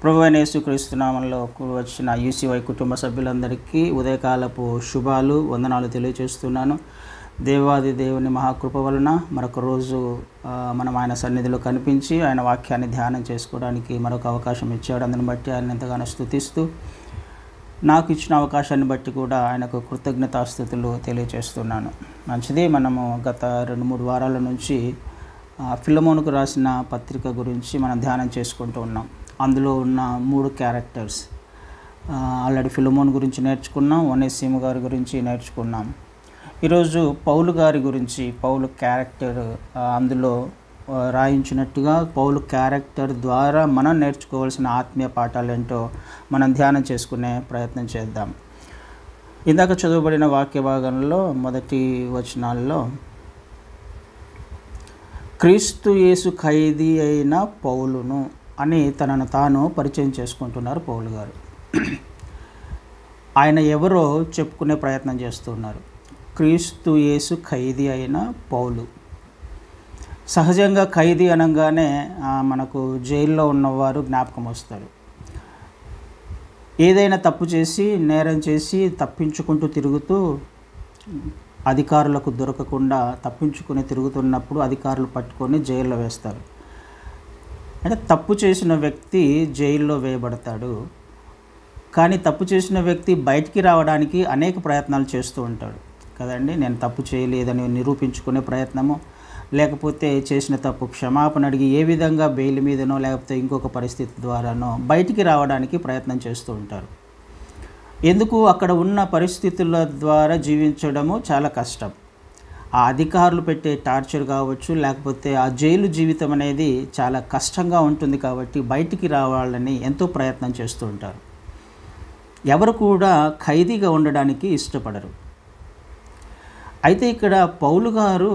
ప్రభువైన యేసుక్రీస్తు నామములో వచ్చిన యూసీవై కుటుంబ సభ్యులందరికీ ఉదయకాలపు శుభాలు వందనాలు తెలియజేస్తున్నాను. దేవాది దేవుని మహాకృప వలన మరొక రోజు మనం ఆయన సన్నిధిలో కనిపించి ఆయన వాక్యాన్ని ధ్యానం చేసుకోవడానికి మరొక అవకాశం ఇచ్చాడు. అందుని బట్టి ఆయన ఎంతగానో స్తుతిస్తూ నాకు ఇచ్చిన అవకాశాన్ని బట్టి కూడా ఆయనకు కృతజ్ఞతాస్తుతులు తెలియజేస్తున్నాను. మంచిది, మనము గత 2-3 వారాల నుంచి ఫిలమోనుకు రాసిన పత్రిక గురించి మనం ధ్యానం చేసుకుంటూ ఉన్నాం. అందులో ఉన్న 3 క్యారెక్టర్స్ ఆల్రెడీ ఫిలమోన్ గురించి నేర్చుకున్నాం, ఒనేసిము గారి గురించి నేర్చుకున్నాం. ఈరోజు పౌలు గారి గురించి, పౌలు క్యారెక్టర్ అందులో రాయించినట్టుగా పౌలు క్యారెక్టర్ ద్వారా మనం నేర్చుకోవాల్సిన ఆత్మీయ పాఠాలు ఏంటో మనం ధ్యానం చేసుకునే ప్రయత్నం చేద్దాం. ఇందాక చదువుబడిన వాక్య భాగంలో మొదటి వచనాల్లో క్రీస్తు యేసు ఖైదీ అయిన పౌలును అని తనను తాను పరిచయం చేసుకుంటున్నారు పౌలు గారు. ఆయన ఎవరో చెప్పుకునే ప్రయత్నం చేస్తున్నారు. క్రీస్తు యేసు ఖైదీ అయిన పౌలు. సహజంగా ఖైదీ అనగానే మనకు జైల్లో ఉన్నవారు జ్ఞాపకం వస్తారు. ఏదైనా తప్పు చేసి నేరం చేసి తప్పించుకుంటూ తిరుగుతూ అధికారులకు దొరకకుండా తప్పించుకుని తిరుగుతున్నప్పుడు అధికారులు పట్టుకొని జైల్లో వేస్తారు. అంటే తప్పు చేసిన వ్యక్తి జైల్లో వేయబడతాడు. కానీ తప్పు చేసిన వ్యక్తి బయటికి రావడానికి అనేక ప్రయత్నాలు చేస్తూ ఉంటాడు కదండి. నేను తప్పు చేయలేదని నిరూపించుకునే ప్రయత్నము, లేకపోతే చేసిన తప్పు క్షమాపణ అడిగి ఏ విధంగా బెయిల్ మీదనో లేకపోతే ఇంకొక పరిస్థితి ద్వారానో బయటికి రావడానికి ప్రయత్నం చేస్తూ ఉంటారు. ఎందుకు? అక్కడ ఉన్న పరిస్థితుల ద్వారా జీవించడము చాలా కష్టం. ఆ అధికారులు పెట్టే టార్చర్ కావచ్చు, లేకపోతే ఆ జైలు జీవితం అనేది చాలా కష్టంగా ఉంటుంది. కాబట్టి బయటికి రావాలని ఎంతో ప్రయత్నం చేస్తూ ఉంటారు. ఎవరు కూడా ఖైదీగా ఉండడానికి ఇష్టపడరు. అయితే ఇక్కడ పౌలు గారు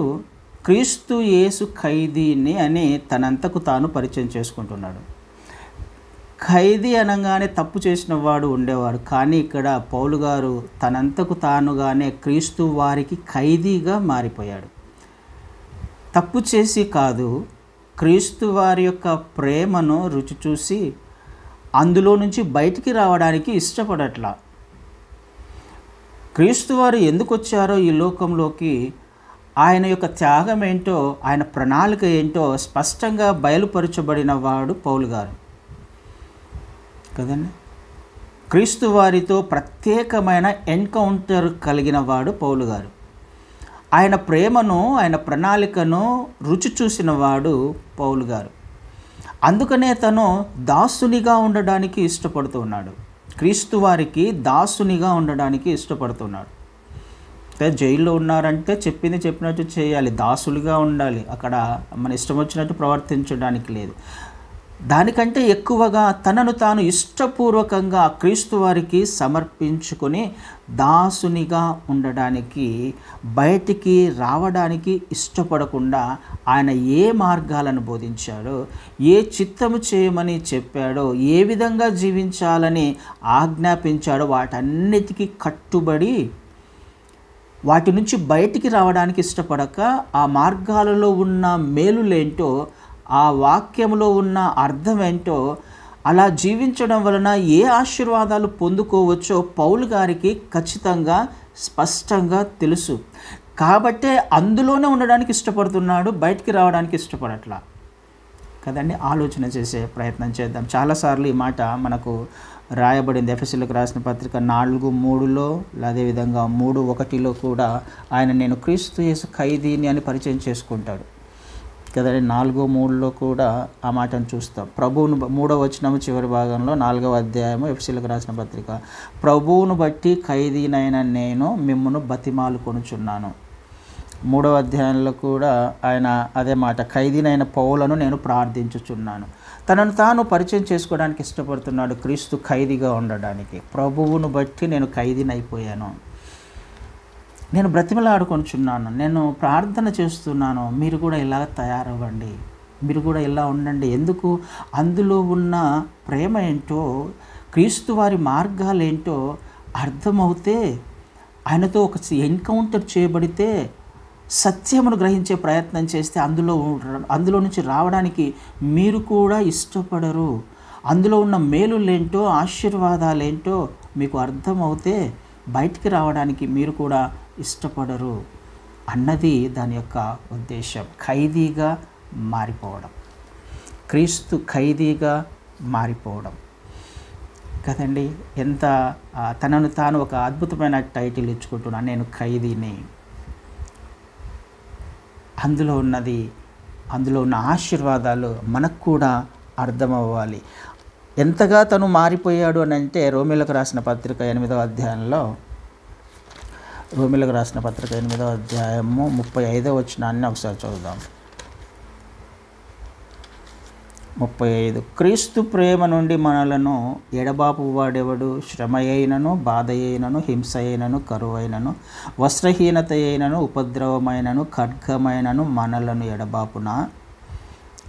క్రీస్తు యేసు ఖైదీని అని తనంతకు తాను పరిచయం చేసుకుంటున్నాడు. ఖైదీ అనగానే తప్పు చేసిన వాడు ఉండేవాడు. కానీ ఇక్కడ పౌలు గారు తనంతకు తానుగానే క్రీస్తు వారికి ఖైదీగా మారిపోయాడు. తప్పు చేసి కాదు, క్రీస్తు వారి యొక్క ప్రేమను రుచి చూసి అందులో నుంచి బయటికి రావడానికి ఇష్టపడట్లా. క్రీస్తు వారు ఎందుకు వచ్చారో ఈ లోకంలోకి, ఆయన యొక్క త్యాగం ఏంటో, ఆయన ప్రణాళిక ఏంటో స్పష్టంగా బయలుపరచబడిన వాడు పౌలు గారు కదండి. క్రీస్తు వారితో ప్రత్యేకమైన ఎన్కౌంటర్ కలిగిన వాడు పౌలు గారు. ఆయన ప్రేమను, ఆయన ప్రణాళికను రుచి చూసిన వాడు పౌలు గారు. అందుకనే తను దాసునిగా ఉండడానికి ఇష్టపడుతూ ఉన్నాడు. క్రీస్తు వారికి దాసునిగా ఉండడానికి ఇష్టపడుతున్నాడు. జైల్లో ఉన్నారంటే చెప్పింది చెప్పినట్టు చేయాలి, దాసులుగా ఉండాలి. అక్కడ మన ఇష్టం వచ్చినట్టు ప్రవర్తించడానికి లేదు. దానికంటే ఎక్కువగా తనను తాను ఇష్టపూర్వకంగా క్రీస్తు వారికి సమర్పించుకొని దాసునిగా ఉండడానికి, బయటికి రావడానికి ఇష్టపడకుండా ఆయన ఏ మార్గాలను బోధించాడో, ఏ చిత్తము చేయమని చెప్పాడో, ఏ విధంగా జీవించాలని ఆజ్ఞాపించాడో వాటన్నిటికీ కట్టుబడి వాటి నుంచి బయటికి రావడానికి ఇష్టపడక ఆ మార్గాలలో ఉన్న మేలులేంటో, ఆ వాక్యంలో ఉన్న అర్థం ఏంటో, అలా జీవించడం వలన ఏ ఆశీర్వాదాలు పొందుకోవచ్చో పౌలు గారికి ఖచ్చితంగా స్పష్టంగా తెలుసు. కాబట్టే అందులోనే ఉండడానికి ఇష్టపడుతున్నాడు, బయటికి రావడానికి ఇష్టపడట్లా కదండి. ఆలోచన చేసే ప్రయత్నం చేద్దాం. చాలాసార్లు ఈ మాట మనకు రాయబడింది. ఎఫెసీయులకు రాసిన పత్రిక 4:3లో, అదేవిధంగా 3:1లో కూడా ఆయన నేను క్రీస్తు యేసు ఖైదీని అని పరిచయం చేసుకుంటాడు కదండి. 4:3లో కూడా ఆ మాటను చూస్తాం. ప్రభువును 3వ వచనము చివరి భాగంలో 4వ అధ్యాయము ఎఫెసీయులకు రాసిన పత్రిక, ప్రభువును బట్టి ఖైదీనైన నేను మిమ్మును బతిమాలు కొనుచున్నాను. 3వ అధ్యాయంలో కూడా ఆయన అదే మాట, ఖైదీనైన పౌలను నేను ప్రార్థించుచున్నాను. తనను తాను పరిచయం చేసుకోవడానికి ఇష్టపడుతున్నాడు, క్రీస్తు ఖైదీగా ఉండడానికి. ప్రభువును బట్టి నేను ఖైదీని అయిపోయాను, నేను బ్రతిమలాడుకొనుచున్నాను, నేను ప్రార్థన చేస్తున్నాను, మీరు కూడా ఇలా తయారవ్వండి, మీరు కూడా ఇలా ఉండండి. ఎందుకు? అందులో ఉన్న ప్రేమ ఏంటో, క్రీస్తు వారి మార్గాలు ఏంటో అర్థమవుతే, ఆయనతో ఒక ఎన్కౌంటర్ చేయబడితే, సత్యమును గ్రహించే ప్రయత్నం చేస్తే అందులో నుంచి రావడానికి మీరు కూడా ఇష్టపడరు. అందులో ఉన్న మేలులేంటో ఆశీర్వాదాలేంటో మీకు అర్థమవుతే బయటికి రావడానికి మీరు కూడా ఇష్టపడరు అన్నది దాని యొక్క ఉద్దేశం. ఖైదీగా మారిపోవడం, క్రీస్తు ఖైదీగా మారిపోవడం కదండి. ఎంత తనను తాను ఒక అద్భుతమైన టైటిల్ ఇచ్చుకుంటున్నాను, నేను ఖైదీని. అందులో ఉన్న ఆశీర్వాదాలు మనకు కూడా అర్థమవ్వాలి. ఎంతగా తను మారిపోయాడు అని అంటే రోమీలకు రాసిన పత్రిక 8వ అధ్యాయంలో, రోమీలకు రాసిన పత్రిక 8వ అధ్యాయము 35వ వచనాన్ని ఒకసారి చదువుదాం. 35 క్రీస్తు ప్రేమ నుండి మనలను ఎడబాపు వాడెవడు? శ్రమ అయినను, బాధ అయినను, హింస అయినను, కరువైనను, వస్త్రహీనత అయినను, ఉపద్రవమైనను, ఖడ్గమైనను మనలను ఎడబాపునా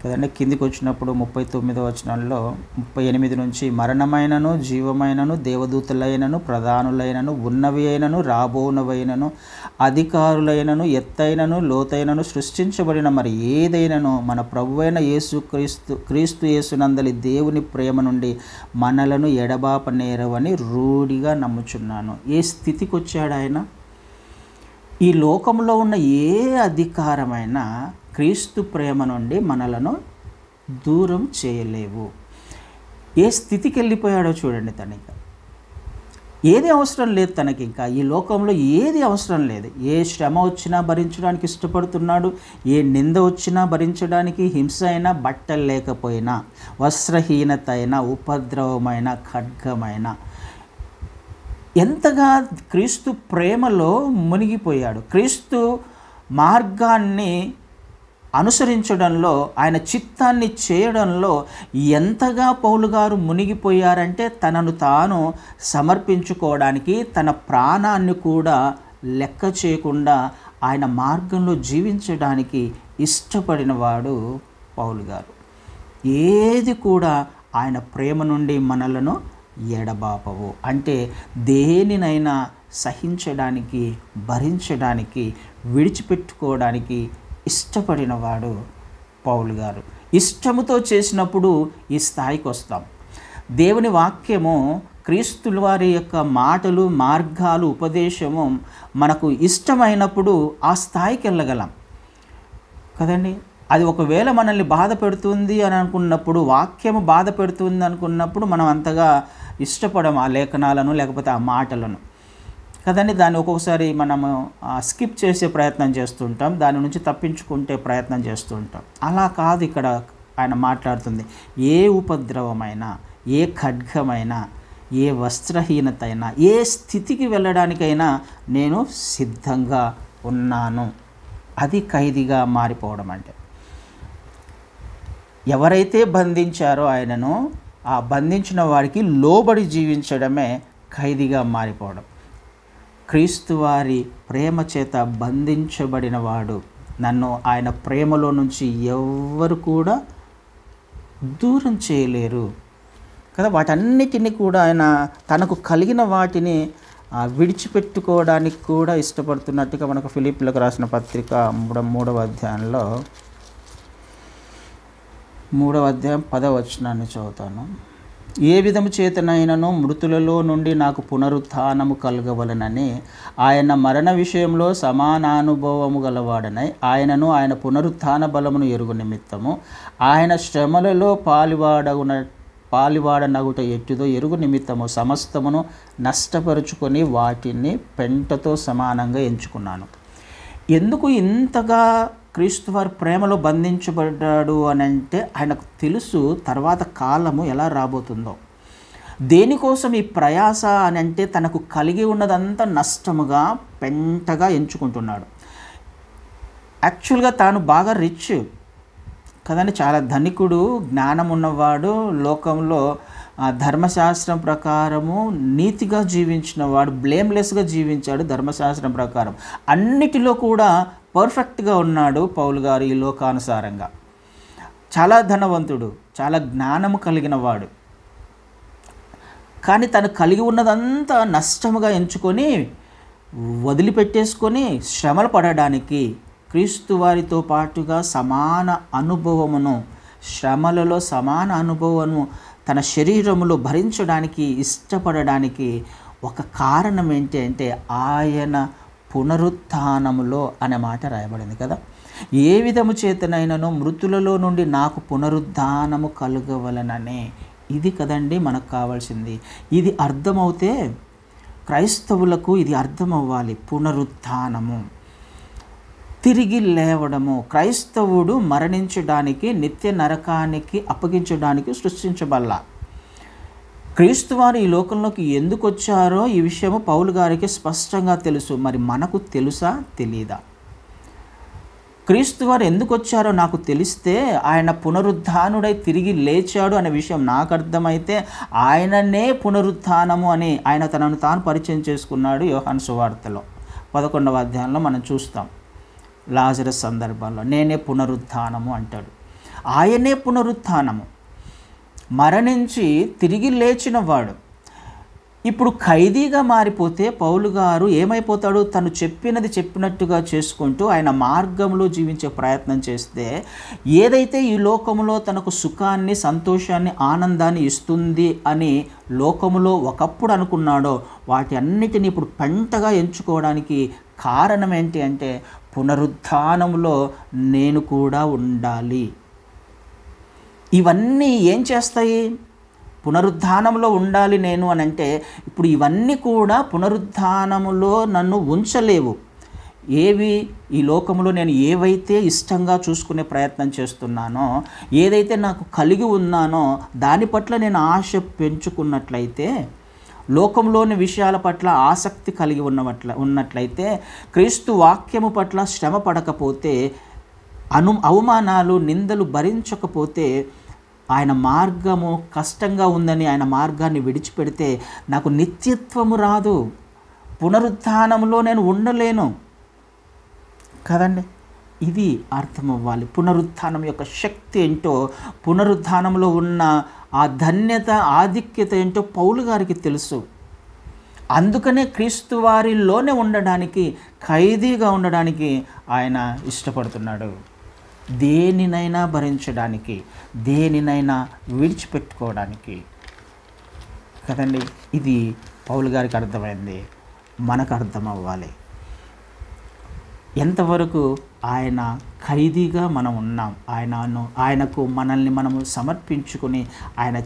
కదండి. కిందికి వచ్చినప్పుడు 39వ వచనంలో 38 నుంచి మరణమైనను, జీవమైనను, దేవదూతలైనను, ప్రధానులైనను, ఉన్నవి అయినను, రాబోనవైనను, అధికారులైనను, ఎత్తైనను, లోతైనను, సృష్టించబడిన మరి ఏదైనను మన ప్రభువైన క్రీస్తు యేసునందలి దేవుని ప్రేమ నుండి మనలను ఎడబాపనేరవని రూఢిగా నమ్ముచున్నాను. ఏ స్థితికి వచ్చాడు ఆయన? ఈ లోకంలో ఉన్న ఏ అధికారమైనా క్రీస్తు ప్రేమ నుండి మనలను దూరం చేయలేవు. ఏ స్థితికి వెళ్ళిపోయాడో చూడండి. తనకి ఏది అవసరం లేదు, తనకి ఇంకా ఈ లోకంలో ఏది అవసరం లేదు. ఏ శ్రమ వచ్చినా భరించడానికి ఇష్టపడుతున్నాడు, ఏ నింద వచ్చినా భరించడానికి, హింస అయినా, బట్టలు లేకపోయినా, వస్త్రహీనత అయినా, ఉపద్రవమైన, ఖడ్గమైన, ఎంతగా క్రీస్తు ప్రేమలో మునిగిపోయాడు. క్రీస్తు మార్గాన్ని అనుసరించడంలో, ఆయన చిత్తాన్ని చేయడంలో ఎంతగా పౌలు గారు మునిగిపోయారంటే తనను తాను సమర్పించుకోవడానికి, తన ప్రాణాన్ని కూడా లెక్క చేయకుండా ఆయన మార్గంలో జీవించడానికి ఇష్టపడినవాడు పౌలు గారు. ఏది కూడా ఆయన ప్రేమ నుండి మనలను ఎడబాపవు. అంటే దేనినైనా సహించడానికి, భరించడానికి, విడిచిపెట్టుకోవడానికి ఇష్టపడినవాడు పౌలు గారు. ఇష్టముతో చేసినప్పుడు ఈ స్థాయికి వస్తాం. దేవుని వాక్యము, క్రీస్తుల వారి యొక్క మాటలు, మార్గాలు, ఉపదేశము మనకు ఇష్టమైనప్పుడు ఆ స్థాయికి వెళ్ళగలం కదండి. అది ఒకవేళ మనల్ని బాధ పెడుతుంది అని అనుకున్నప్పుడు, వాక్యము బాధ పెడుతుంది అనుకున్నప్పుడు మనం అంతగా ఇష్టపడము ఆ లేఖనాలను, లేకపోతే ఆ మాటలను కదండి. దాన్ని ఒక్కొక్కసారి మనము స్కిప్ చేసే ప్రయత్నం చేస్తుంటాం, దాని నుంచి తప్పించుకుంటే ప్రయత్నం చేస్తుంటాం. అలా కాదు ఇక్కడ ఆయన మాట్లాడుతుంది. ఏ ఉపద్రవమైనా, ఏ ఖడ్గమైనా, ఏ వస్త్రహీనత అయినా, ఏ స్థితికి వెళ్ళడానికైనా నేను సిద్ధంగా ఉన్నాను. అది ఖైదీగా మారిపోవడం అంటే. ఎవరైతే బంధించారో ఆయనను, ఆ బంధించిన వాడికి లోబడి జీవించడమే ఖైదీగా మారిపోవడం. క్రీస్తు వారి ప్రేమ చేత బంధించబడిన వాడు, నన్ను ఆయన ప్రేమలో నుంచి ఎవ్వరు కూడా దూరం చేయలేరు కదా. వాటన్నిటిని కూడా ఆయన తనకు కలిగిన వాటిని విడిచిపెట్టుకోవడానికి కూడా ఇష్టపడుతున్నట్టుగా మనకు ఫిలిప్పీలకు రాసిన పత్రిక 3వ అధ్యాయంలో 3వ అధ్యాయం 10వ వచనాన్ని చదువుతాను. ఏ విధము చేతనైనను మృతులలో నుండి నాకు పునరుత్థానము కలగవలనని ఆయన మరణ విషయంలో సమానానుభవము గలవాడనై ఆయనను, ఆయన పునరుత్థాన బలమును ఎరుగు నిమిత్తము, ఆయన శ్రమలలో పాలివాడనగుట ఎట్టుదో ఎరుగు నిమిత్తము సమస్తమును నష్టపరుచుకొని వాటిని పెంటతో సమానంగా ఎంచుకున్నాను. ఎందుకు ఇంతగా క్రీస్తు వారి ప్రేమలో బంధించబడ్డాడు అని అంటే ఆయనకు తెలుసు తర్వాత కాలము ఎలా రాబోతుందో. దేనికోసం ఈ ప్రయాస అని అంటే తనకు కలిగి ఉన్నదంతా నష్టముగా, పెంటగా ఎంచుకుంటున్నాడు. యాక్చువల్గా తాను బాగా రిచ్ కదండి, చాలా ధనికుడు, జ్ఞానం ఉన్నవాడు, లోకంలో ధర్మశాస్త్రం ప్రకారము నీతిగా జీవించిన వాడు, బ్లేమ్లెస్గా జీవించాడు ధర్మశాస్త్రం ప్రకారం. అన్నిటిలో కూడా పర్ఫెక్ట్గా ఉన్నాడు పౌలు గారు ఈ లోకానుసారంగా. చాలా ధనవంతుడు, చాలా జ్ఞానము కలిగిన వాడు. కానీ తను కలిగి ఉన్నదంతా నష్టముగా ఎంచుకొని వదిలిపెట్టేసుకొని శ్రమలు పడడానికి, క్రీస్తు వారితో పాటుగా సమాన అనుభవమును, శ్రమలలో సమాన అనుభవము తన శరీరములో భరించడానికి ఇష్టపడడానికి ఒక కారణం ఏంటి అంటే ఆయన పునరుత్థానములో అనే మాట రాయబడింది కదా. ఏ విధము చేతనైనను మృతులలో నుండి నాకు పునరుద్ధానము కలుగవలననే. ఇది కదండి మనకు కావాల్సింది. ఇది అర్థమవుతే క్రైస్తవులకు ఇది అర్థం అవ్వాలి. పునరుత్థానము, తిరిగి లేవడము. క్రైస్తవుడు మరణించడానికి, నిత్య నరకానికి అప్పగించడానికి సృష్టించబల్ల. క్రీస్తువారు ఈ లోకంలోకి ఎందుకు వచ్చారో ఈ విషయము పౌలు గారికి స్పష్టంగా తెలుసు. మరి మనకు తెలుసా తెలీదా? క్రీస్తువారు ఎందుకు వచ్చారో నాకు తెలిస్తే, ఆయన పునరుద్ధానుడై తిరిగి లేచాడు అనే విషయం నాకు అర్థమైతే, ఆయననే పునరుత్థానము అని ఆయన తనను తాను పరిచయం చేసుకున్నాడు. యోహాను సువార్తలో 11వ అధ్యాయంలో మనం చూస్తాం. లాజరస్ సందర్భంలో నేనే పునరుత్థానము అంటాడు. ఆయనే పునరుత్థానము, మరణించి తిరిగి లేచిన వాడు. ఇప్పుడు ఖైదీగా మారిపోతే పౌలు గారు ఏమైపోతాడు? తను చెప్పినది చెప్పినట్టుగా చేసుకుంటూ ఆయన మార్గంలో జీవించే ప్రయత్నం చేస్తే, ఏదైతే ఈ లోకములో తనకు సుఖాన్ని, సంతోషాన్ని, ఆనందాన్ని ఇస్తుంది అని లోకములో ఒకప్పుడు అనుకున్నాడో, వాటి అన్నిటిని ఇప్పుడు పెంటగా ఎంచుకోవడానికి కారణం ఏంటి అంటే, పునరుత్థానంలో నేను కూడా ఉండాలి. ఇవన్నీ ఏం చేస్తాయి? పునరుత్థానంలో ఉండాలి నేను అని అంటే, ఇప్పుడు ఇవన్నీ కూడా పునరుత్థానములో నన్ను ఉంచలేవు. ఏవి? ఈ లోకంలో నేను ఏవైతే ఇష్టంగా చూసుకునే ప్రయత్నం చేస్తున్నానో, ఏదైతే నాకు కలిగి ఉన్నానో దాని పట్ల నేను ఆశ పెంచుకున్నట్లయితే, లోకంలోని విషయాల పట్ల ఆసక్తి కలిగి ఉన్నట్లయితే, క్రీస్తు వాక్యము పట్ల శ్రమ పడకపోతే, అవమానాలు, నిందలు భరించకపోతే, ఆయన మార్గము కష్టంగా ఉందని ఆయన మార్గాన్ని విడిచిపెడితే నాకు నిత్యత్వము రాదు. పునరుత్థానంలో నేను ఉండలేను కదండి. ఇది అర్థం అవ్వాలి. పునరుత్థానం యొక్క శక్తి ఏంటో, పునరుత్థానంలో ఉన్న ఆ ధన్యత, ఆధిక్యత ఏంటో పౌలు గారికి తెలుసు. అందుకనే క్రీస్తు వారిలోనే ఉండడానికి, ఖైదీగా ఉండడానికి ఆయన ఇష్టపడుతున్నాడు. దేనినైనా భరించడానికి, దేనినైనా విడిచిపెట్టుకోవడానికి కదండి. ఇది పౌలు గారికి అర్థమైంది, మనకు అర్థం అవ్వాలి. ఎంతవరకు ఆయన ఖైదీగా మనం ఉన్నాం, ఆయనకు మనల్ని మనము సమర్పించుకొని ఆయన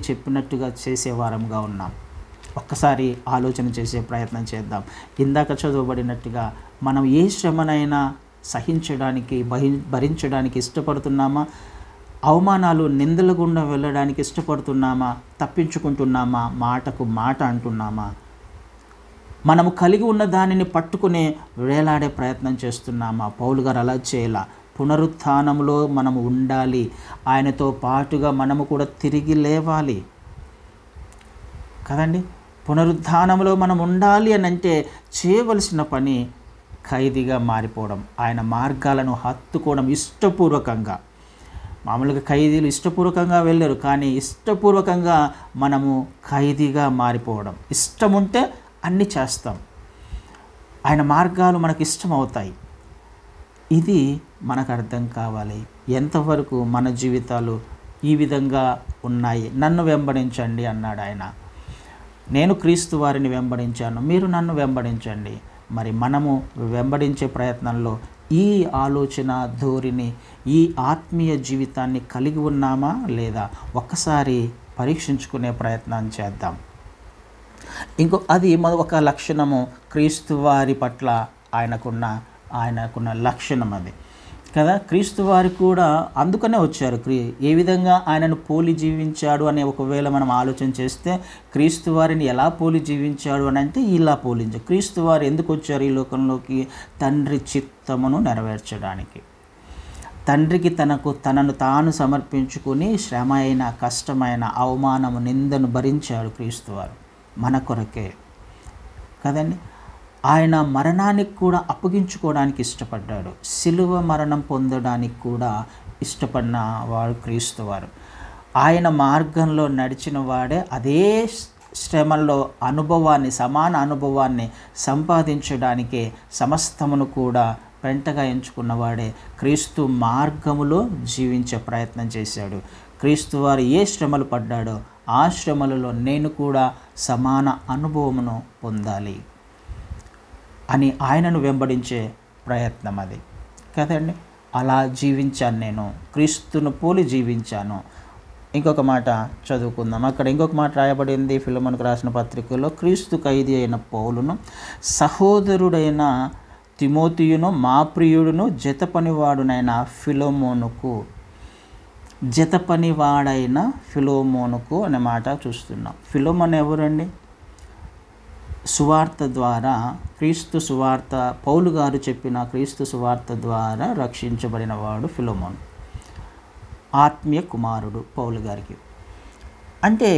చెప్పినట్టుగా చేసేవారంగా ఉన్నాం. ఒక్కసారి ఆలోచన చేసే ప్రయత్నం చేద్దాం. ఇందాక చదవబడినట్టుగా మనం ఏ శ్రమనైనా సహించడానికి, భరించడానికి ఇష్టపడుతున్నామా? అవమానాలు, నిందల గుండా వెళ్ళడానికి ఇష్టపడుతున్నామా? తప్పించుకుంటున్నామా? మాటకు మాట అంటున్నామా? మనము కలిగి ఉన్న దానిని పట్టుకునే వేలాడే ప్రయత్నం చేస్తున్నామా? పౌలు గారు అలా చేయాల. పునరుత్థానంలో మనము ఉండాలి. ఆయనతో పాటుగా మనము కూడా తిరిగి లేవాలి కదండి. పునరుత్థానంలో మనం ఉండాలి అని అంటే చేయవలసిన పని ఖైదీగా మారిపోవడం, ఆయన మార్గాలను హత్తుకోవడం ఇష్టపూర్వకంగా. మామూలుగా ఖైదీలు ఇష్టపూర్వకంగా వెళ్ళరు, కానీ ఇష్టపూర్వకంగా మనము ఖైదీగా మారిపోవడం. ఇష్టం ఉంటే అన్నీ చేస్తాం, ఆయన మార్గాలు మనకు ఇష్టం అవుతాయి. ఇది మనకు అర్థం కావాలి. ఎంతవరకు మన జీవితాలు ఈ విధంగా ఉన్నాయి? నన్ను వెంబడించండి అన్నాడు ఆయన. నేను క్రీస్తు వారిని వెంబడించాను, మీరు నన్ను వెంబడించండి. మరి మనము వెంబడించే ప్రయత్నంలో ఈ ఆలోచన ధోరణి, ఈ ఆత్మీయ జీవితాన్ని కలిగి ఉన్నామా లేదా? ఒక్కసారి పరీక్షించుకునే ప్రయత్నం చేద్దాం. అది ఒక లక్షణము, క్రీస్తు వారి పట్ల ఆయనకున్న లక్షణం అది కదా. క్రీస్తు వారు కూడా అందుకనే వచ్చారు. ఏ విధంగా ఆయనను పోలి జీవించాడు అనే ఒకవేళ మనం ఆలోచన చేస్తే, క్రీస్తు వారిని ఎలా పోలి జీవించాడు అని అంటే ఇలా పోలించారు. క్రీస్తు వారు ఎందుకు వచ్చారు ఈ లోకంలోకి? తండ్రి చిత్తమును నెరవేర్చడానికి. తండ్రికి తనను తాను సమర్పించుకొని శ్రమ అయిన, కష్టమైన, అవమానము, నిందను భరించాడు క్రీస్తు వారు మన కొరకే కదండి. ఆయన మరణానికి కూడా అప్పగించుకోవడానికి ఇష్టపడ్డాడు. సిలువ మరణం పొందడానికి కూడా ఇష్టపడిన వాడు క్రీస్తు వారు. ఆయన మార్గంలో నడిచిన వాడే అదే శ్రమల్లో సమాన అనుభవాన్ని సంపాదించడానికే సమస్తమును కూడా పెంటగా ఎంచుకున్నవాడే క్రీస్తు మార్గములో జీవించే ప్రయత్నం చేశాడు. క్రీస్తు వారు ఏ శ్రమలు పడ్డాడో ఆ శ్రమలలో నేను కూడా సమాన అనుభవమును పొందాలి అని ఆయనను వెంబడించే ప్రయత్నం అది కదండి. అలా జీవించాను, నేను క్రీస్తును పోలి జీవించాను. ఇంకొక మాట చదువుకుందాం. అక్కడ ఇంకొక మాట రాయబడింది ఫిలెమోనుకు రాసిన పత్రికలో, క్రీస్తు ఖైదీ అయిన పౌలును సహోదరుడైన తిమోతియును మా ప్రియుడును జతపనివాడునైన ఫిలెమోనుకు, జతపనివాడైన ఫిలెమోనుకు అనే మాట చూస్తున్నాం. ఫిలెమోను ఎవరండి? సువార్త ద్వారా, క్రీస్తు సువార్త, పౌలు గారు చెప్పిన క్రీస్తు సువార్త ద్వారా రక్షించబడిన వాడు ఫిలెమోను, ఆత్మీయ కుమారుడు పౌలు గారికి. అంటే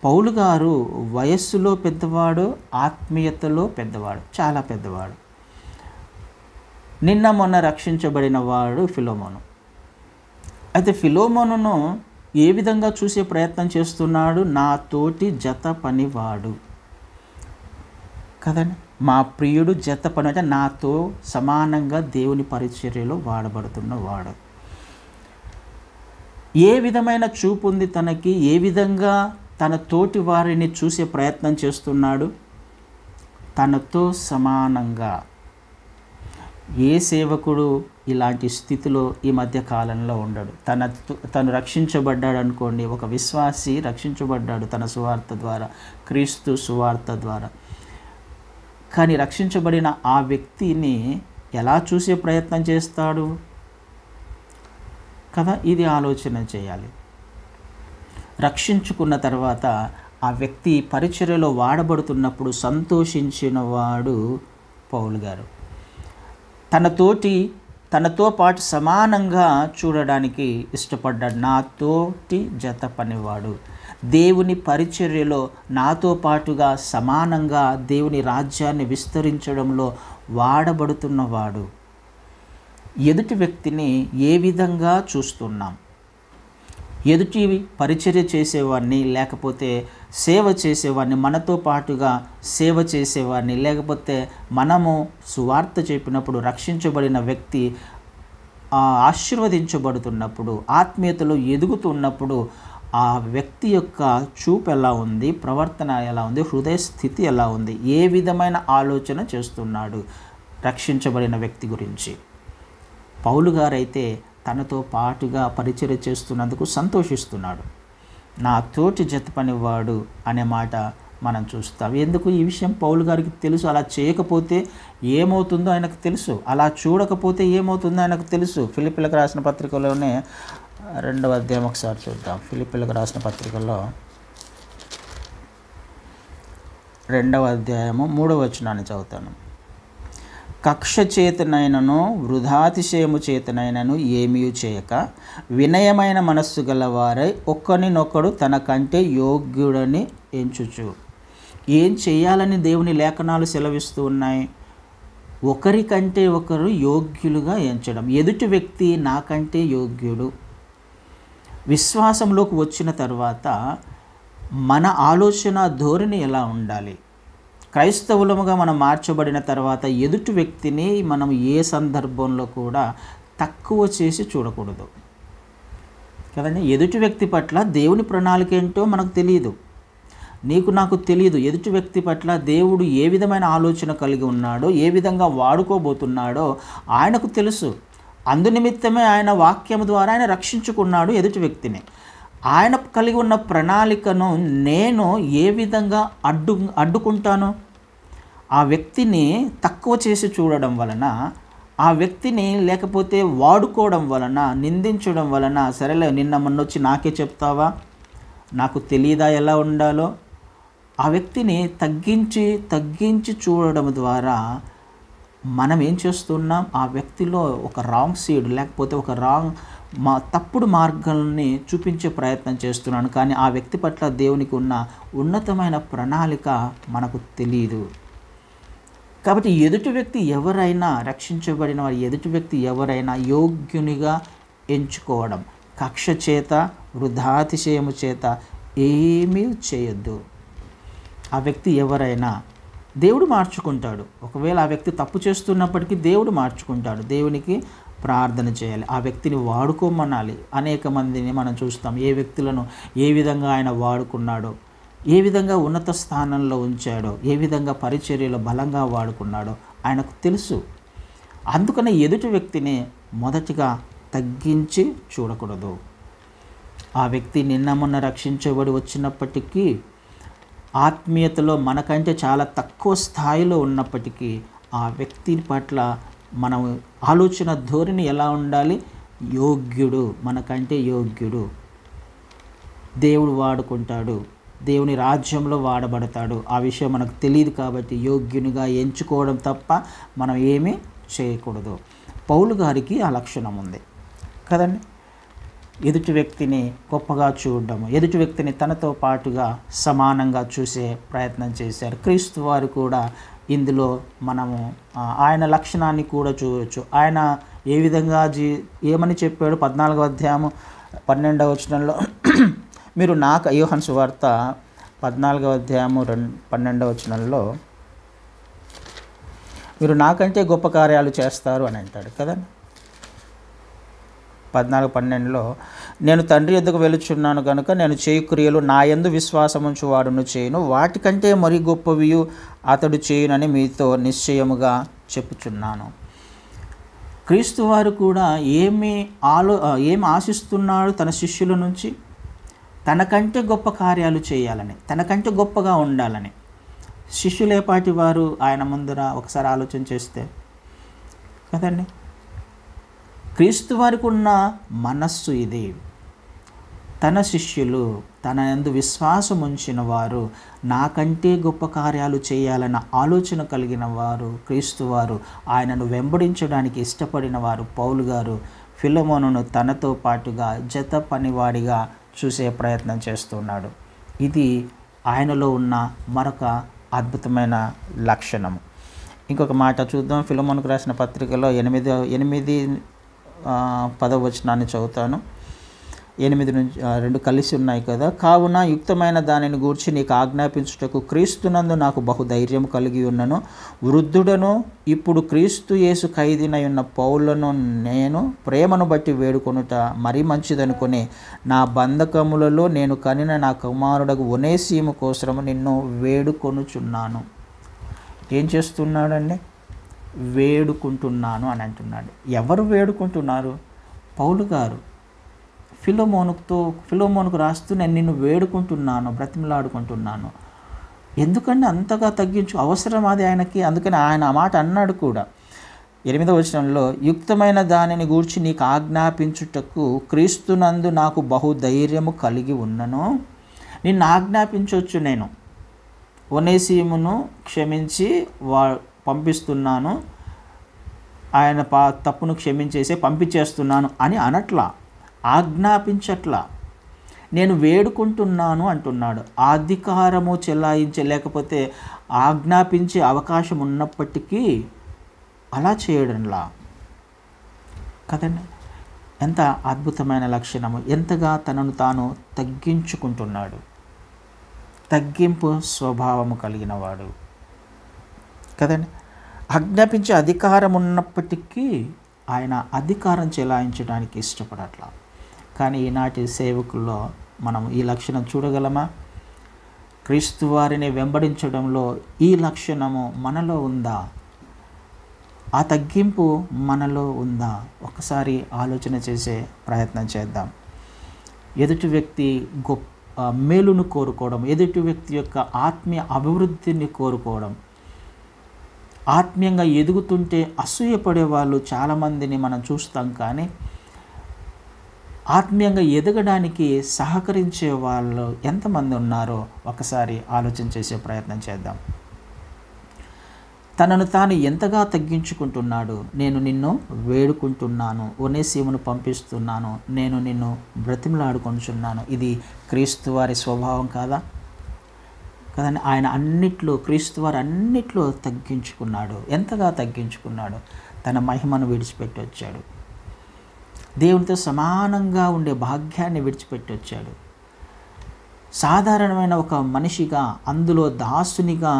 పౌలు గారు వయస్సులో పెద్దవాడు, ఆత్మీయతలో పెద్దవాడు, చాలా పెద్దవాడు. నిన్న మొన్న రక్షించబడిన వాడు ఫిలెమోను. అయితే ఫిలెమోనును ఏ విధంగా చూసే ప్రయత్నం చేస్తున్నాడు? నా తోటి జత పనివాడు కదండి. మా ప్రియుడు జత పని అంటే నాతో సమానంగా దేవుని పరిచర్యలో వాడబడుతున్నవాడు. ఏ విధమైన చూపు ఉంది తనకి? ఏ విధంగా తన తోటి వారిని చూసే ప్రయత్నం చేస్తున్నాడు? తనతో సమానంగా. ఏ సేవకుడు ఇలాంటి స్థితిలో ఈ మధ్య కాలంలో ఉండడు. తను రక్షించబడ్డాడు అనుకోండి, ఒక విశ్వాసి రక్షించబడ్డాడు తన సువార్త ద్వారా, క్రీస్తు సువార్త ద్వారా. కానీ రక్షించబడిన ఆ వ్యక్తిని ఎలా చూసే ప్రయత్నం చేస్తాడు కదా? ఇది ఆలోచన చేయాలి. రక్షించుకున్న తర్వాత ఆ వ్యక్తి పరిచర్యలో వాడబడుతున్నప్పుడు సంతోషించిన వాడు పౌలు గారు. తనతో పాటు సమానంగా చూడడానికి ఇష్టపడ్డాడు. నాతోటి జత పనివాడు, దేవుని పరిచర్యలో నాతో పాటుగా సమానంగా దేవుని రాజ్యాన్ని విస్తరించడంలో వాడబడుతున్నవాడు. ఎదుటి వ్యక్తిని ఏ విధంగా చూస్తున్నాం? ఎదుటి పరిచర్య చేసేవాడిని, లేకపోతే సేవ చేసేవాడిని, మనతో పాటుగా సేవ చేసేవాడిని, లేకపోతే మనము సువార్త చెప్పినప్పుడు రక్షించబడిన వ్యక్తి ఆశీర్వదించబడుతున్నప్పుడు, ఆత్మీయతలో ఎదుగుతున్నప్పుడు ఆ వ్యక్తి యొక్క చూపు ఎలా ఉంది, ప్రవర్తన ఎలా ఉంది, హృదయ స్థితి ఎలా ఉంది, ఏ విధమైన ఆలోచన చేస్తున్నాడు రక్షించబడిన వ్యక్తి గురించి? పౌలు గారైతే తనతో పాటుగా పరిచర్య చేస్తున్నందుకు సంతోషిస్తున్నాడు. నా తోటి జత పనివాడు అనే మాట మనం చూస్తాం. ఎందుకు? ఈ విషయం పౌలు గారికి తెలుసు. అలా చేయకపోతే ఏమవుతుందో ఆయనకు తెలుసు, అలా చూడకపోతే ఏమవుతుందో ఆయనకు తెలుసు. ఫిలిప్పీలకు రాసిన పత్రికలోనే 2వ అధ్యాయం ఒకసారి చూద్దాం. ఫిలిప్పీలకు రాసిన పత్రికలో 2వ అధ్యాయము 3వ వచనాన్ని చదువుతాను. కక్ష చేతనైనను వృధాతిశయము చేతనైనను ఏమీ చేయక వినయమైన మనస్సు గలవారై ఒక్కరినొకడు తన కంటే యోగ్యుడని ఎంచుచు. ఏం చేయాలని దేవుని లేఖనాలు సెలవిస్తూ ఉన్నాయి? ఒకరికంటే ఒకరు యోగ్యులుగా ఎంచడం. ఎదుటి వ్యక్తి నాకంటే యోగ్యుడు. విశ్వాసంలోకి వచ్చిన తర్వాత మన ఆలోచన ధోరణి ఎలా ఉండాలి? క్రైస్తవులముగా మనం మార్చబడిన తర్వాత ఎదుటి వ్యక్తిని మనం ఏ సందర్భంలో కూడా తక్కువ చేసి చూడకూడదు కదండి. ఎదుటి వ్యక్తి పట్ల దేవుని ప్రణాళిక ఏంటో మనకు తెలియదు, నీకు నాకు తెలియదు. ఎదుటి వ్యక్తి పట్ల దేవుడు ఏ విధమైన ఆలోచన కలిగి ఉన్నాడో, ఏ విధంగా వాడుకోబోతున్నాడో ఆయనకు తెలుసు. అందునిమిత్తమే ఆయన వాక్యం ద్వారా ఆయన రక్షించుకున్నాడు ఎదుటి వ్యక్తిని. ఆయన కలిగి ఉన్న ప్రణాళికను నేను ఏ విధంగా అడ్డుకుంటాను? ఆ వ్యక్తిని తక్కువ చేసి చూడడం వలన, ఆ వ్యక్తిని లేకపోతే వాడుకోవడం వలన, నిందించడం వలన, సరేలే నిన్న మొన్నొచ్చి నాకే చెప్తావా, నాకు తెలియదా ఎలా ఉండాలో, ఆ వ్యక్తిని తగ్గించి చూడడం ద్వారా మనం ఏం చేస్తున్నాం? ఆ వ్యక్తిలో ఒక రాంగ్ సీడ్ లేకపోతే ఒక తప్పుడు మార్గాల్ని చూపించే ప్రయత్నం చేస్తున్నాను. కానీ ఆ వ్యక్తి పట్ల దేవునికి ఉన్న ఉన్నతమైన ప్రణాళిక మనకు తెలియదు. కాబట్టి ఎదుటి వ్యక్తి ఎవరైనా, రక్షించబడిన వారి ఎదుటి వ్యక్తి ఎవరైనా యోగ్యునిగా ఎంచుకోవడం. కక్ష చేత, వృధాతిశయము చేత ఏమీ చేయొద్దు. ఆ వ్యక్తి ఎవరైనా దేవుడు మార్చుకుంటాడు. ఒకవేళ ఆ వ్యక్తి తప్పు చేస్తున్నప్పటికీ దేవుడు మార్చుకుంటాడు. దేవునికి ప్రార్థన చేయాలి, ఆ వ్యక్తిని వాడుకోమనాలి. అనేక మందిని మనం చూస్తాం, ఏ వ్యక్తులను ఏ విధంగా ఆయన వాడుకున్నాడో, ఏ విధంగా ఉన్నత స్థానంలో ఉంచాడో, ఏ విధంగా పరిచర్యలో బలంగా వాడుకున్నాడో ఆయనకు తెలుసు. అందుకనే ఎదుటి వ్యక్తిని మొదటిగా తగ్గించి చూడకూడదు. ఆ వ్యక్తి నిన్న మొన్న రక్షించబడి వచ్చినప్పటికీ, ఆత్మీయతలో మనకంటే చాలా తక్కువ స్థాయిలో ఉన్నప్పటికీ, ఆ వ్యక్తి పట్ల మనం ఆలోచన ధోరణి ఎలా ఉండాలి? యోగ్యుడు, మనకంటే యోగ్యుడు, దేవుడు వాడుకుంటాడు, దేవుని రాజ్యంలో వాడబడతాడు, ఆ విషయం మనకు తెలియదు కాబట్టి యోగ్యునిగా ఎంచుకోవడం తప్ప మనం ఏమీ చేయకూడదు. పౌలు గారికి ఆ లక్షణం ఉంది కదండి. ఎదుటి వ్యక్తిని గొప్పగా చూడడం, ఎదుటి వ్యక్తిని తనతో పాటుగా సమానంగా చూసే ప్రయత్నం చేశారు. క్రీస్తు వారు కూడా ఇందులో మనము ఆయన లక్షణాన్ని కూడా చూడవచ్చు. ఆయన ఏ విధంగా ఏమని చెప్పాడు? 14వ అధ్యాయము 12వ వచనంలో మీరు నాకు, యోహాను సువార్త 14వ అధ్యాయము 12వ వచనంలో మీరు నాకంటే గొప్ప కార్యాలు చేస్తారు అని అంటాడు కదండి. 14:12లో నేను తండ్రి యొద్దకు వెలుచున్నాను కనుక నేను చేయు క్రియలు నా యందు విశ్వాసముంచు వాడును చేయును, వాటికంటే మరి గొప్పవియు అతడు చేయునని మీతో నిశ్చయముగా చెప్పుచున్నాను. క్రీస్తు వారు కూడా ఏమి ఆశిస్తున్నాడు తన శిష్యుల నుంచి? తనకంటే గొప్ప కార్యాలు చేయాలని, తనకంటే గొప్పగా ఉండాలని. శిష్యులేపాటి వారు ఆయన ముందర ఒకసారి ఆలోచన చేస్తే కదండి. క్రీస్తు వారికి ఉన్న మనస్సు ఇది. తన శిష్యులు, తన యందు విశ్వాసం ఉంచిన వారు, నాకంటే గొప్ప కార్యాలు చేయాలన్న ఆలోచన కలిగిన వారు క్రీస్తు వారు. ఆయనను వెంబడించడానికి ఇష్టపడిన వారు. పౌలు గారు ఫిలమోనును తనతో పాటుగా జత పనివాడిగా చూసే ప్రయత్నం చేస్తున్నాడు. ఇది ఆయనలో ఉన్న మరొక అద్భుతమైన లక్షణము. ఇంకొక మాట చూద్దాం. ఫిలమోనుకు రాసిన పత్రికలో 8:10 వచనాన్ని చదువుతాను. 8 నుంచి 2 కలిసి ఉన్నాయి కదా. కావున యుక్తమైన దానిని గూర్చి నీకు ఆజ్ఞాపించుటకు క్రీస్తునందు నాకు బహుధైర్యం కలిగి ఉన్నను. వృద్ధుడను ఇప్పుడు క్రీస్తు యేసు ఖైదీనై ఉన్న పౌలను నేను ప్రేమను బట్టి వేడుకొనుట మరీ మంచిదనుకొని నా బంధకములలో నేను కనిన నా కుమారుడకు ఒనేసీము కోసము నిన్ను వేడుకొనుచున్నాను. ఏం చేస్తున్నాడండి? వేడుకుంటున్నాను అని అంటున్నాడు. ఎవరు వేడుకుంటున్నారు? పౌలు గారు ఫిలమోనుకు రాస్తూ నేను నిన్ను వేడుకుంటున్నాను, బ్రతిమలాడుకుంటున్నాను. ఎందుకంటే అంతగా అవసరం అది ఆయనకి. అందుకని ఆయన ఆ మాట అన్నాడు కూడా. 8వ వచనంలో యుక్తమైన దానిని గూర్చి నీకు ఆజ్ఞాపించుటకు క్రీస్తునందు నాకు బహుధైర్యము కలిగి ఉన్నను. నిన్ను ఆజ్ఞాపించవచ్చు, నేను ఒనేసీమును క్షమించి పంపిస్తున్నాను, ఆయన తప్పును క్షమించేసి పంపించేస్తున్నాను అని అనట్లా, ఆజ్ఞాపించట్లా, నేను వేడుకుంటున్నాను అంటున్నాడు. అధికారము చెలాయించలేకపోతే ఆజ్ఞాపించే అవకాశం ఉన్నప్పటికీ అలా చేయడంలా కదండి. ఎంత అద్భుతమైన లక్షణము! ఎంతగా తనను తాను తగ్గించుకుంటున్నాడు. తగ్గింపు స్వభావము కలిగిన వాడు కదండి. ఆజ్ఞాపించే అధికారం ఉన్నప్పటికీ ఆయన అధికారం చెలాయించడానికి ఇష్టపడట్లా. కానీ ఈనాటి సేవకుల్లో మనం ఈ లక్షణం చూడగలమా? క్రీస్తు వారిని వెంబడించడంలో ఈ లక్షణము మనలో ఉందా? ఆ తగ్గింపు మనలో ఉందా? ఒకసారి ఆలోచన చేసే ప్రయత్నం చేద్దాం. ఎదుటి వ్యక్తి మేలును కోరుకోవడం, ఎదుటి వ్యక్తి యొక్క ఆత్మీయ అభివృద్ధిని కోరుకోవడం, ఆత్మీయంగా ఎదుగుతుంటే అసూయపడే వాళ్ళు చాలామందిని మనం చూస్తాం. కానీ ఆత్మీయంగా ఎదగడానికి సహకరించే వాళ్ళు ఎంతమంది ఉన్నారో ఒకసారి ఆలోచన చేసే ప్రయత్నం చేద్దాం. తనను తాను ఎంతగా తగ్గించుకుంటున్నాడు. నేను నిన్ను వేడుకుంటున్నాను, ఒనేసీమును పంపిస్తున్నాను, నేను నిన్ను బ్రతిమలాడుకుంటున్నాను. ఇది క్రీస్తు వారి స్వభావం కాదా? కదండి. ఆయన క్రీస్తు వారు అన్నిట్లో తగ్గించుకున్నాడు. ఎంతగా తగ్గించుకున్నాడు? తన మహిమను విడిచిపెట్టి వచ్చాడు. దేవునితో సమానంగా ఉండే భాగ్యాన్ని విడిచిపెట్టి వచ్చాడు. సాధారణమైన ఒక మనిషిగా, అందులో దాసునిగా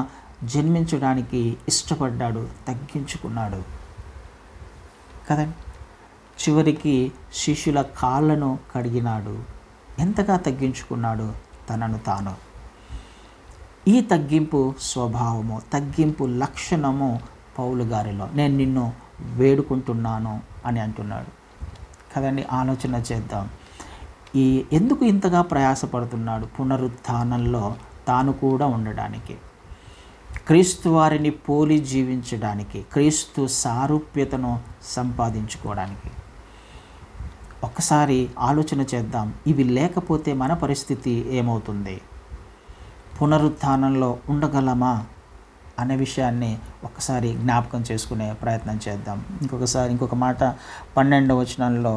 జన్మించడానికి ఇష్టపడ్డాడు, తగ్గించుకున్నాడు కదండి. చివరికి శిష్యుల కాళ్ళను కడిగినాడు. ఎంతగా తగ్గించుకున్నాడు తనను తాను. ఈ తగ్గింపు స్వభావము, తగ్గింపు లక్షణము పౌలు గారిలో. నేను నిన్ను వేడుకుంటున్నాను అని అంటున్నాడు కదండి. ఆలోచన చేద్దాం. ఎందుకు ఇంతగా ప్రయాసపడుతున్నాడు? పునరుత్థానంలో తాను కూడా ఉండడానికి, క్రీస్తు వారిని పోలి జీవించడానికి, క్రీస్తు సారూప్యతను సంపాదించుకోవడానికి. ఒక్కసారి ఆలోచన చేద్దాం. ఇవి లేకపోతే మన పరిస్థితి ఏమవుతుంది? పునరుత్థానంలో ఉండగలమా అనే విషయాన్ని ఒక్కసారి జ్ఞాపకం చేసుకునే ప్రయత్నం చేద్దాం. ఇంకొక మాట 12వ వచనంలో,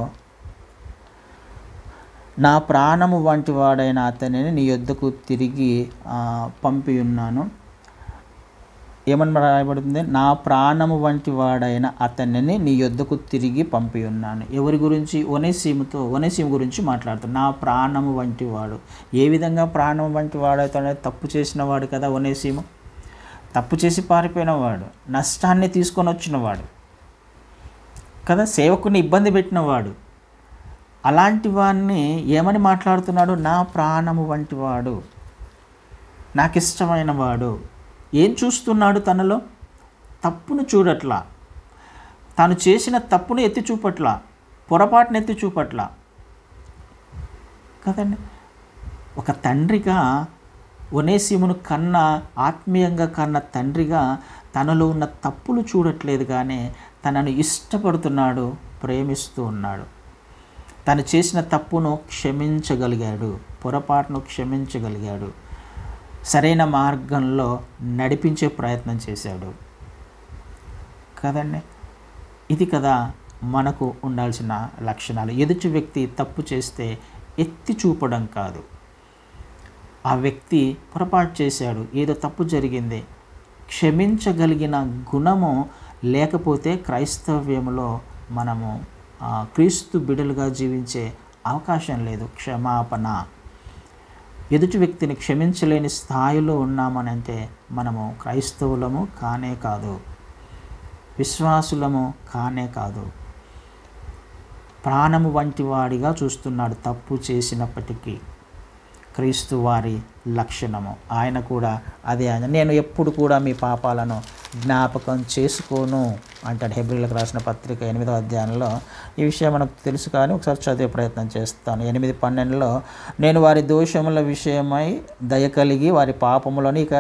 నా ప్రాణము వంటి వాడైన అతనిని నీ యొద్దకు తిరిగి పంపి ఉన్నాను. ఏమని రాయబడుతుంది? నా ప్రాణము వంటి వాడైన అతనిని నీ యొద్దకు తిరిగి పంపి ఉన్నాను. ఎవరి గురించి? ఒనేసిము గురించి మాట్లాడుతాడు. నా ప్రాణము వంటి వాడు. ఏ విధంగా ప్రాణం వంటి వాడు అవుతాడు? తప్పు చేసిన వాడు కదా ఒనేసిము. తప్పు చేసి పారిపోయిన వాడు, నష్టాన్ని తీసుకొని వచ్చినవాడు కదా, సేవకుని ఇబ్బంది పెట్టినవాడు. అలాంటి వాడిని ఏమని మాట్లాడుతున్నాడు? నా ప్రాణము వంటి వాడు, నాకు ఇష్టమైన వాడు. ఏం చూస్తున్నాడు తనలో? తప్పును చూడట్లా, తాను చేసిన తప్పును ఎత్తి చూపట్లా, పొరపాటును ఎత్తి చూపట్లా కదండి. ఒక తండ్రిగా ఒనేసిమును ఆత్మీయంగా కన్న తండ్రిగా తనలో ఉన్న తప్పులు చూడట్లేదు, కానీ తనను ఇష్టపడుతున్నాడు, ప్రేమిస్తూ ఉన్నాడు. తను చేసిన తప్పును క్షమించగలిగాడు, పొరపాటును క్షమించగలిగాడు, సరైన మార్గంలో నడిపించే ప్రయత్నం చేశాడు కదండి. ఇది కదా మనకు ఉండాల్సిన లక్షణాలు. ఎదుటి వ్యక్తి తప్పు చేస్తే ఎత్తి చూపడం కాదు. ఆ వ్యక్తి పొరపాటు చేశాడు, ఏదో తప్పు జరిగింది, క్షమించగలిగిన గుణము లేకపోతే క్రైస్తవ్యంలో మనము క్రీస్తు బిడ్డలుగా జీవించే అవకాశం లేదు. క్షమాపణ. ఎదుటి వ్యక్తిని క్షమించలేని స్థాయిలో ఉన్నామనంటే మనము క్రైస్తవులము కానే కాదు, విశ్వాసులము కానే కాదు. ప్రాణము వంటి వాడిగా చూస్తున్నాడు తప్పు చేసినప్పటికీ. క్రీస్తు వారి లక్షణము. ఆయన కూడా అదే. నేను ఎప్పుడు కూడా మీ పాపాలను జ్ఞాపకం చేసుకోను అంటాడు. హెబ్రీయులకు రాసిన పత్రిక 8వ అధ్యాయంలో ఈ విషయం మనకు తెలుసు, కానీ ఒకసారి చదివే ప్రయత్నం చేస్తాను. 8:12లో, నేను వారి దోషముల విషయమై దయ కలిగి వారి పాపములను ఇక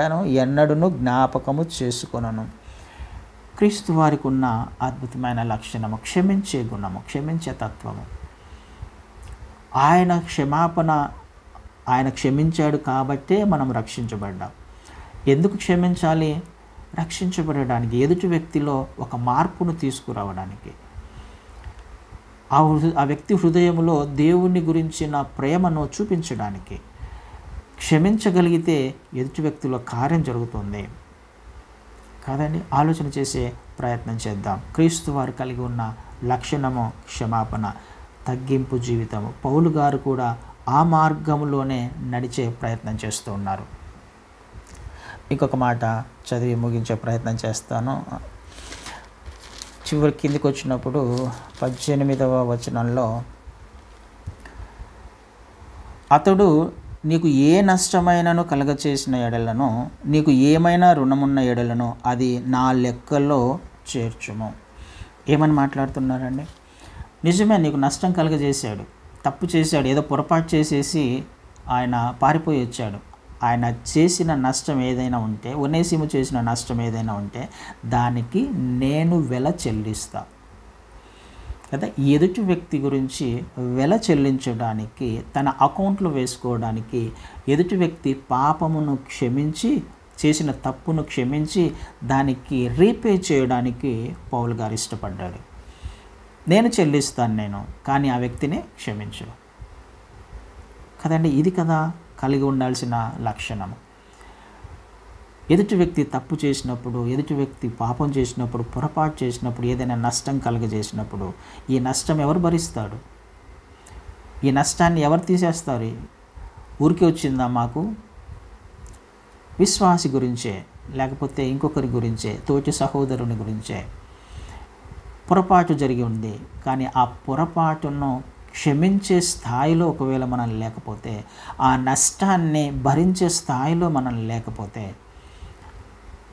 ఎన్నడూను జ్ఞాపకము చేసుకొనను. క్రీస్తు వారికి ఉన్న అద్భుతమైన లక్షణము క్షమించే గుణము, క్షమించే తత్వము. ఆయన క్షమించాడు కాబట్టే మనం రక్షించబడ్డాం. ఎందుకు క్షమించాలి? రక్షించబడడానికి, ఎదుటి వ్యక్తిలో ఒక మార్పును తీసుకురావడానికి, ఆ వ్యక్తి హృదయంలో దేవుని గురించిన ప్రేమను చూపించడానికి. క్షమించగలిగితే ఎదుటి వ్యక్తిలో కార్యం జరుగుతుంది కాదండి. ఆలోచన చేసే ప్రయత్నం చేద్దాం. క్రీస్తు వారు కలిగి ఉన్న లక్షణము క్షమాపణ, తగ్గింపు జీవితము. పౌలు గారు కూడా ఆ మార్గంలోనే నడిచే ప్రయత్నం చేస్తూ ఉన్నారు. ఇంకొక మాట చదివి ముగించే ప్రయత్నం చేస్తాను. చివరి కిందికి వచ్చినప్పుడు 18వ వచనంలో, అతడు నీకు ఏ నష్టమైనను కలగచేసిన ఎడలను, నీకు ఏమైనా రుణమున్న ఎడలను అది నా లెక్కలో చేర్చుము. ఏమని మాట్లాడుతున్నారండి? నిజమే, నీకు నష్టం కలగజేశాడు, తప్పు చేశాడు, ఏదో పొరపాటు చేసేసి ఆయన పారిపోయి వచ్చాడు. ఆయన చేసిన నష్టం ఏదైనా ఉంటే, ఒనేసిము చేసిన నష్టం ఏదైనా ఉంటే దానికి నేను వెల చెల్లిస్తా కదా. ఎదుటి వ్యక్తి గురించి వెల చెల్లించడానికి, తన అకౌంట్లో వేసుకోవడానికి, ఎదుటి వ్యక్తి పాపమును క్షమించి, చేసిన తప్పును క్షమించి దానికి రీపే చేయడానికి పౌలు గారు ఇష్టపడ్డాడు. నేను చెల్లిస్తాను కానీ ఆ వ్యక్తిని క్షమించు కదండి. ఇది కదా కలిగి ఉండాల్సిన లక్షణం. ఎదుటి వ్యక్తి తప్పు చేసినప్పుడు, ఎదుటి వ్యక్తి పాపం చేసినప్పుడు, పొరపాటు చేసినప్పుడు, ఏదైనా నష్టం కలుగజేసినప్పుడు ఈ నష్టం ఎవరు భరిస్తాడు? ఈ నష్టాన్ని ఎవరు తీసేస్తారు? ఊరికి వచ్చిందా మాకు? విశ్వాసి గురించే, లేకపోతే ఇంకొకరి గురించే, తోటి సహోదరుని గురించే. పొరపాటు జరిగి ఉంది, కానీ ఆ పొరపాటును క్షమించే స్థాయిలో ఒకవేళ మనం లేకపోతే, ఆ నష్టాన్ని భరించే స్థాయిలో మనం లేకపోతే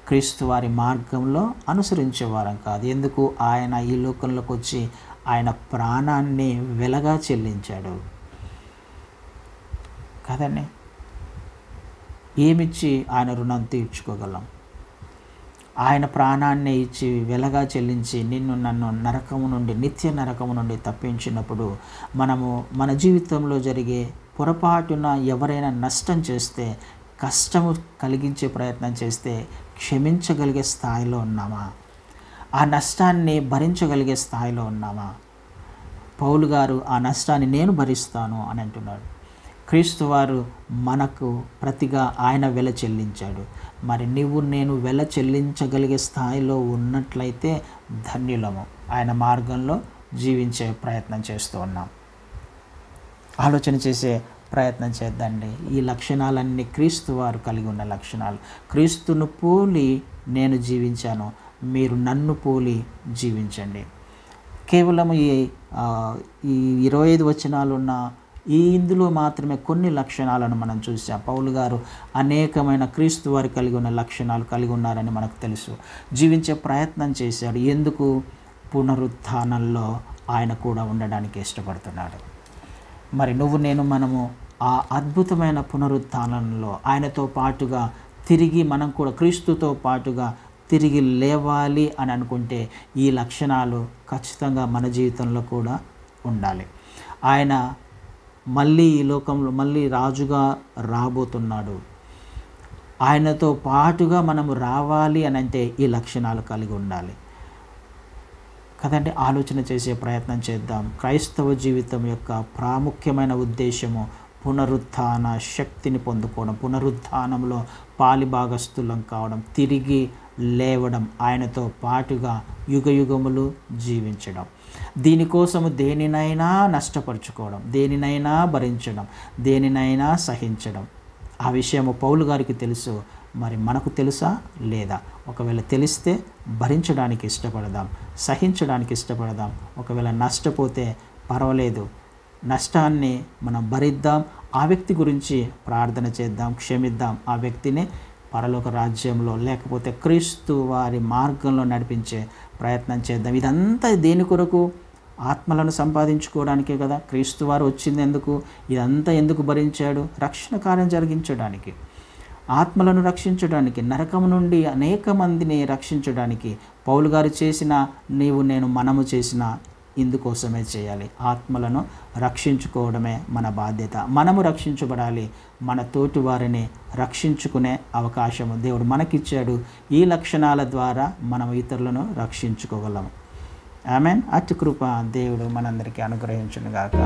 క్రీస్తు వారి మార్గంలో అనుసరించే వారం కాదు. ఎందుకు? ఆయన ఈ లోకంలోకి వచ్చి ఆయన ప్రాణాన్ని వెలగా చెల్లించాడు కదండి. ఏమిచ్చి ఆయన రుణం తీర్చుకోగలం? ఆయన ప్రాణాన్ని ఇచ్చి వెలగా చెల్లించి నిన్ను నన్ను నరకము నుండి, నిత్య నరకము నుండి తప్పించినప్పుడు మనము మన జీవితంలో జరిగే పొరపాటున ఎవరైనా నష్టం చేస్తే, కష్టము కలిగించే ప్రయత్నం చేస్తే క్షమించగలిగే స్థాయిలో ఉన్నామా? ఆ నష్టాన్ని భరించగలిగే స్థాయిలో ఉన్నామా? పౌలు గారు ఆ నష్టాన్ని నేను భరిస్తాను అని అంటున్నాడు. క్రీస్తు వారు మనకు ప్రతిగా ఆయన వెల చెల్లించాడు. మరి నువ్వు నేను వెల చెల్లించగలిగే స్థాయిలో ఉన్నట్లయితే ధన్యులము. ఆయన మార్గంలో జీవించే ప్రయత్నం చేస్తూ ఉన్నాం. ఆలోచన చేసే ప్రయత్నం చేద్దండి. ఈ లక్షణాలన్నీ క్రీస్తు వారు కలిగి ఉన్న లక్షణాలు. క్రీస్తును పోలి నేను జీవించాను, మీరు నన్ను పోలి జీవించండి. కేవలం ఈ 25 వచనాలు ఉన్న ఇందులో మాత్రమే కొన్ని లక్షణాలను మనం చూసాం. పౌలు గారు అనేకమైన క్రీస్తు వారు కలిగి ఉన్న లక్షణాలు కలిగి ఉన్నారని మనకు తెలుసు. జీవించే ప్రయత్నం చేశాడు. ఎందుకు? పునరుత్థానంలో ఆయన కూడా ఉండడానికి ఇష్టపడుతున్నాడు. మరి మనము ఆ అద్భుతమైన పునరుత్థానంలో ఆయనతో పాటుగా తిరిగి మనం కూడా క్రీస్తుతో పాటుగా తిరిగి లేవాలి అని అనుకుంటే ఈ లక్షణాలు ఖచ్చితంగా మన జీవితంలో కూడా ఉండాలి. ఆయన మళ్ళీ ఈ లోకంలో మళ్ళీ రాజుగా రాబోతున్నాడు. ఆయనతో పాటుగా మనము రావాలి అని అంటే ఈ లక్షణాలు కలిగి ఉండాలి కదండి. ఆలోచన చేసే ప్రయత్నం చేద్దాం. క్రైస్తవ జీవితం యొక్క ప్రాముఖ్యమైన ఉద్దేశము పునరుత్థాన శక్తిని పొందుకోవడం, పునరుత్థానంలో పాలిభాగస్థులం కావడం, తిరిగి లేవడం, ఆయనతో పాటుగా యుగయుగములు జీవించడం. దీనికోసము దేనినైనా నష్టపరుచుకోవడం, దేనినైనా భరించడం, దేనినైనా సహించడం. ఆ విషయము పౌలు గారికి తెలుసు. మరి మనకు తెలుసా లేదా? ఒకవేళ తెలిస్తే భరించడానికి ఇష్టపడదాం, సహించడానికి ఇష్టపడదాం. ఒకవేళ నష్టపోతే పర్వాలేదు, నష్టాన్ని మనం భరిద్దాం. ఆ వ్యక్తి గురించి ప్రార్థన చేద్దాం, క్షమిద్దాం. ఆ వ్యక్తిని పరలోక రాజ్యంలో లేకపోతే క్రీస్తు వారి మార్గంలో నడిపించే ప్రయత్నం చేద్దాం. ఇదంతా దేని కొరకు? ఆత్మలను సంపాదించుకోవడానికే కదా. క్రీస్తు వారు వచ్చింది ఎందుకు? ఇదంతా ఎందుకు భరించాడు? రక్షణ కార్యం జరిగించడానికి, ఆత్మలను రక్షించడానికి, నరకము నుండి అనేక మందిని రక్షించడానికి. పౌలు గారు చేసిన, నీవు నేను మనము చేసిన ఇందుకోసమే చేయాలి. ఆత్మలను రక్షించుకోవడమే మన బాధ్యత. మనము రక్షించబడాలి. మన తోటి వారిని రక్షించుకునే అవకాశము దేవుడు మనకిచ్చాడు. ఈ లక్షణాల ద్వారా మనం ఇతరులను రక్షించుకోగలము. ఆమేన్. అట్టి కృప దేవుడు మనందరికీ అనుగ్రహించును గాక.